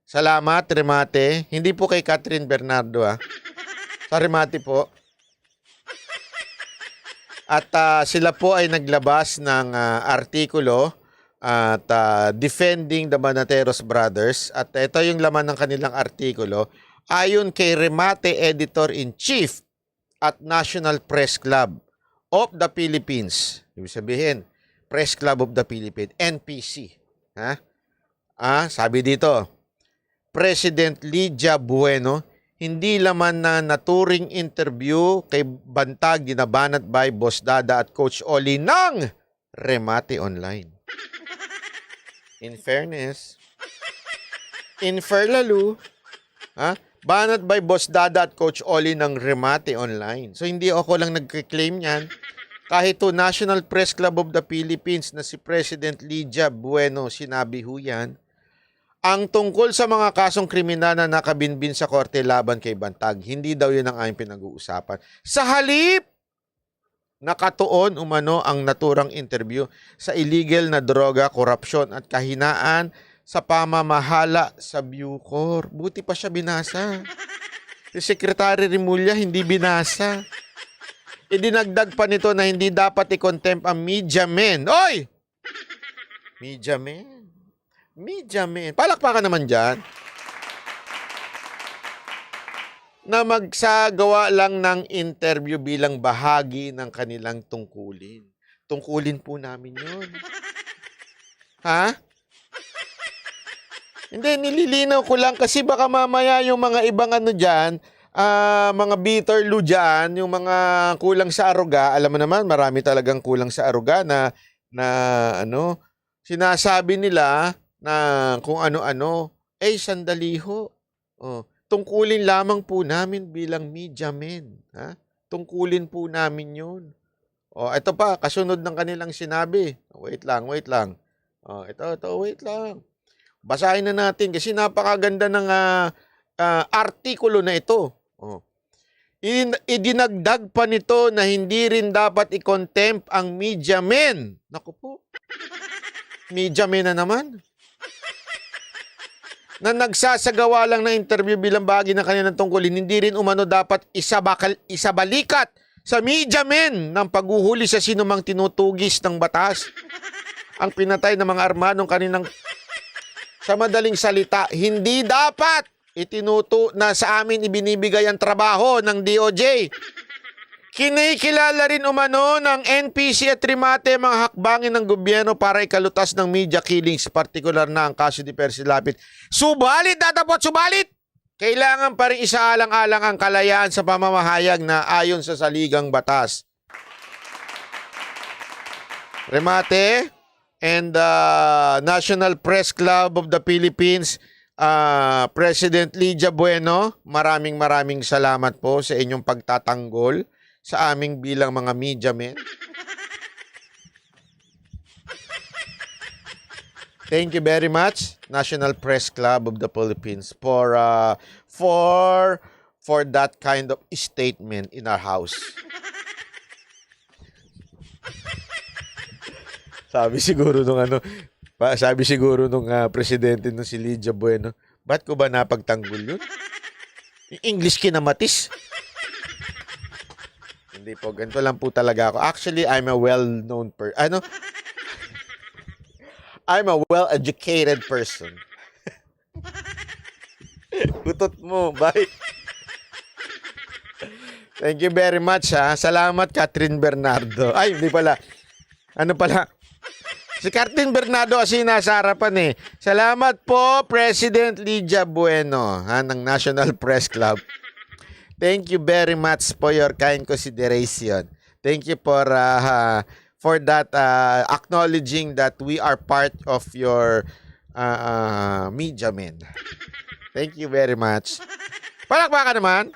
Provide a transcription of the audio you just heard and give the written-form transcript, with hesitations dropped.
Salamat, Remate. Hindi po kay Catherine Bernardo, ha. Sa Remate po. At sila po ay naglabas ng artikulo at defending the Manateros brothers. At ito yung laman ng kanilang artikulo. Ayon kay Remate Editor-in-Chief at National Press Club of the Philippines. Ibig sabihin, Press Club of the Philippines, NPC. Sabi dito, President Lydia Bueno, hindi laman na naturing interview kay Bantag ginabanat by Boss Dada at Coach Oli ng Remate Online. In fairness, in Fairlalu, banat by Boss Dada at Coach Oli ng Remate Online. So hindi ako lang nagki-claim yan. Kahit to National Press Club of the Philippines na si President Lydia Bueno, sinabi ho yan. Ang tungkol sa mga kasong kriminal na nakabinbin sa korte laban kay Bantag, hindi daw yun ang aming pinag-uusapan. Sa halip, nakatuon umano ang naturang interview sa illegal na droga, korupsyon at kahinaan sa pamamahala sa Bucor. Buti pa siya binasa. Si Secretary Rimulya hindi binasa. Idinagdag pa nito na hindi dapat i-contempt ang media men. Oy! Media men. Media men. Palakpakan naman dyan. Na magsagawa lang ng interview bilang bahagi ng kanilang tungkulin. Tungkulin po namin yun. Ha? Hindi, nililinaw ko lang kasi baka mamaya yung mga ibang ano dyan, mga bitterlu dyan, yung mga kulang sa aruga, alam mo naman, marami talagang kulang sa aruga na sinasabi nila na kung ano-ano, sandali ho. Tungkulin lamang po namin bilang media men. Tungkulin po namin yun. Ito pa, kasunod ng kanilang sinabi. Wait lang. Ito, wait lang. Basahin na natin kasi napakaganda ng artikulo na ito. Idinagdag pa nito na hindi rin dapat i-contempt ang media men. Naku po. Media men na naman. Na nagsasagawa lang ng interview bilang bahagi ng kanilang tungkulin, hindi rin umano dapat isabalikat sa media men ng paghuhuli sa sinumang tinutugis ng batas. Ang pinatay ng mga armadong kanilang, sa madaling salita, hindi dapat itinuto na sa amin ibinibigay ang trabaho ng DOJ. Kinikilala rin umano ng NPC at Remate mga hakbangin ng gobyerno para ikalutas ng media killings, partikular na ang kaso ni Percy Lapid. Subalit, kailangan pa rin isaalang-alang ang kalayaan sa pamamahayag na ayon sa saligang batas. Remate and National Press Club of the Philippines, President Lydia Bueno, maraming salamat po sa inyong pagtatanggol sa aming bilang mga media men. Thank you very much, National Press Club of the Philippines, for that kind of statement in our house. Sabi siguro nung presidente nung si Lydia Bueno, ba't ko ba napagtanggol yun? English kinamatis. Hindi po, ganito lang po talaga ako. Actually, I'm a well-known person. I'm a well-educated person. Kutot mo, bye. Thank you very much, ha. Salamat, Catherine Bernardo. Ay, hindi pala. Ano pala? Si Catherine Bernardo kasi nasa harapan eh. Salamat po, President Lydia Bueno, ng National Press Club. Thank you very much for your kind consideration. Thank you for that acknowledging that we are part of your media men. Thank you very much. Palakpakan naman.